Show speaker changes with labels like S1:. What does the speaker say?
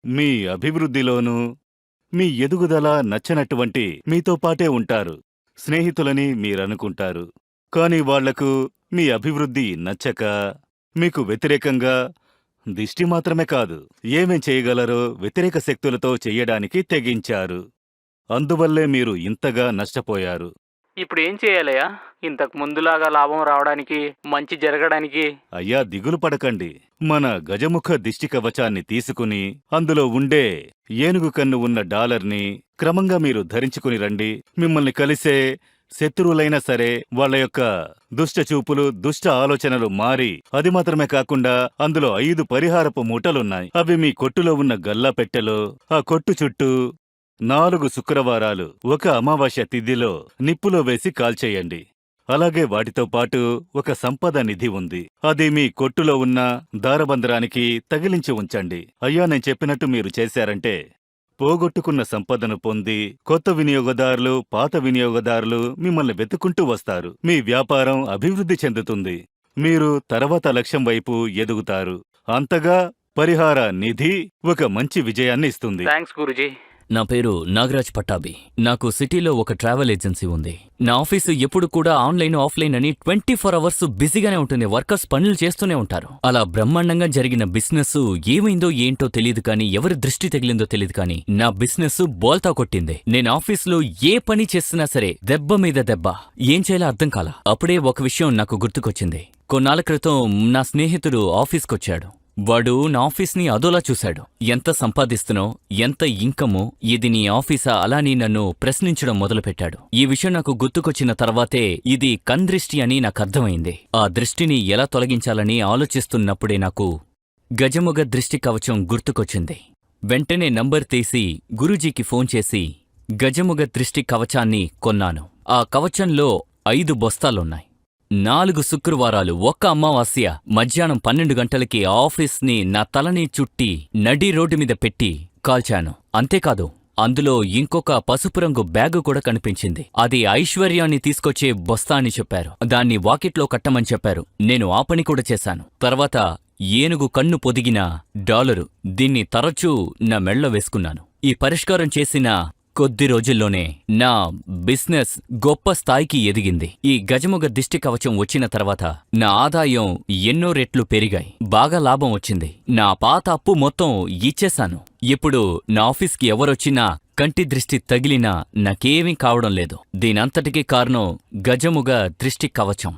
S1: మీ అభివృద్ధిలోనూ, మీ ఎదుగుదల నచ్చనటువంటి మీతో పాటే ఉంటారు. స్నేహితులని మీరనుకుంటారు. కానీ వాళ్లకు మీ అభివృద్ధి నచ్చక, మీకు వ్యతిరేకంగా దిష్టి మాత్రమే కాదు, ఏమేం చేయగలరో వ్యతిరేక శక్తులతో చెయ్యడానికి తెగించారు. అందువల్లే మీరు ఇంతగా నష్టపోయారు.
S2: ఇప్పుడు ఏం చేయాలయ్యా? ఇంతకు ముందులాగా లాభం రావడానికి, మంచి జరగడానికి?
S1: అయ్యా, దిగులు పడకండి. మన గజముఖ దిష్టి కవచాన్ని తీసుకుని అందులో ఉండే ఏనుగు కన్ను ఉన్న డాలర్ని క్రమంగా మీరు ధరించుకుని రండి. మిమ్మల్ని కలిసే శత్రువులైనా సరే వాళ్ళ యొక్క దుష్ట చూపులు, దుష్ట ఆలోచనలు మారి, అది మాత్రమే కాకుండా అందులో 5 పరిహారపు మూటలున్నాయి. అవి మీ కొట్టులో ఉన్న గల్లా పెట్టెలో, ఆ కొట్టు చుట్టూ 4 శుక్రవారాలు ఒక అమావాస్య తిథిలో నిప్పులో వేసి కాల్చేయండి. అలాగే వాటితో పాటు ఒక సంపద నిధి ఉంది. అది మీ కొట్టులో ఉన్న దారబంధరానికి తగిలించి ఉంచండి. అయ్యా, నేను చెప్పినట్టు మీరు చేశారంటే పోగొట్టుకున్న సంపదను పొంది కొత్త వినియోగదారులు, పాత వినియోగదారులు మిమ్మల్ని వెతుకుంటూ వస్తారు. మీ వ్యాపారం అభివృద్ధి చెందుతుంది. మీరు తర్వాత లక్ష్యం వైపు ఎదుగుతారు. అంతగా పరిహార నిధి ఒక మంచి విజయాన్ని ఇస్తుంది.
S2: థ్యాంక్స్ గురూజీ.
S3: నా పేరు నాగరాజ్ పట్టాభి. నాకు సిటీలో ఒక ట్రావెల్ ఏజెన్సీ ఉంది. నా ఆఫీసు ఎప్పుడు కూడా ఆన్లైన్, ఆఫ్లైన్ అని 24 అవర్స్ బిజీగానే ఉంటుంది. వర్కర్స్ పనులు చేస్తూనే ఉంటారు. అలా బ్రహ్మాండంగా జరిగిన బిజినెస్ ఏమైందో ఏంటో తెలియదు కానీ, ఎవరి దృష్టి తగిలిందో తెలియదు కానీ, నా బిజినెస్ బోల్తా కొట్టింది. నేను ఆఫీసులో ఏ పని చేస్తున్నా సరే దెబ్బ మీద దెబ్బ. ఏం చేయాలో అర్థం కాల. అప్పుడే ఒక విషయం నాకు గుర్తుకొచ్చింది. కొన్నాళ్ల క్రితం నా స్నేహితుడు ఆఫీస్కొచ్చాడు. వాడు నా ఆఫీస్ని అదోలా చూశాడు. ఎంత సంపాదిస్తున్నావు, ఎంత ఇన్కము, ఇది నీ ఆఫీసా అలా అని నన్ను ప్రశ్నించడం మొదలుపెట్టాడు. ఈ విషయం నాకు గుర్తుకొచ్చిన తర్వాతే ఇది కన్దృష్టి అని నాకర్థమైంది. ఆ దృష్టిని ఎలా తొలగించాలని ఆలోచిస్తున్నప్పుడే నాకు గజముగ దృష్టి కవచం గుర్తుకొచ్చింది. వెంటనే నంబర్ తీసి గురూజీకి ఫోన్ చేసి గజముగ దృష్టి కవచాన్ని కొన్నాను. ఆ కవచంలో 5 బొస్తాలున్నాయి. 4 శుక్రవారాలు, ఒక్క అమావాస్య మధ్యాహ్నం 12 గంటలకి ఆఫీస్ని నా తలని చుట్టి నడి రోడ్డు మీద పెట్టి కాల్చాను. అంతేకాదు, అందులో ఇంకొక పసుపు రంగు బ్యాగు కూడా కనిపించింది. అది ఐశ్వర్యాన్ని తీసుకొచ్చే బొస్తా అని చెప్పారు. దాన్ని వాకిట్లో కట్టమని చెప్పారు. నేను ఆ పని కూడా చేశాను. తర్వాత ఏనుగు కన్ను పొదిగిన డాలరు, దీన్ని తరచూ నా మెళ్ళో వేసుకున్నాను. ఈ పరిష్కారం చేసిన కొద్ది రోజుల్లోనే నా బిజినెస్ గొప్ప స్థాయికి ఎదిగింది. ఈ గజముగ దిష్టి కవచం వచ్చిన తర్వాత నా ఆదాయం ఎన్నో రెట్లు పెరిగాయి. బాగా లాభం వచ్చింది. నా పాత అప్పు మొత్తం ఇచ్చేశాను. ఇప్పుడు నా ఆఫీస్కి ఎవరొచ్చినా కంటి దృష్టి తగిలినా నాకేమీ కావడం లేదు. దీనంతటికీ కారణం గజముగ దృష్టి కవచం.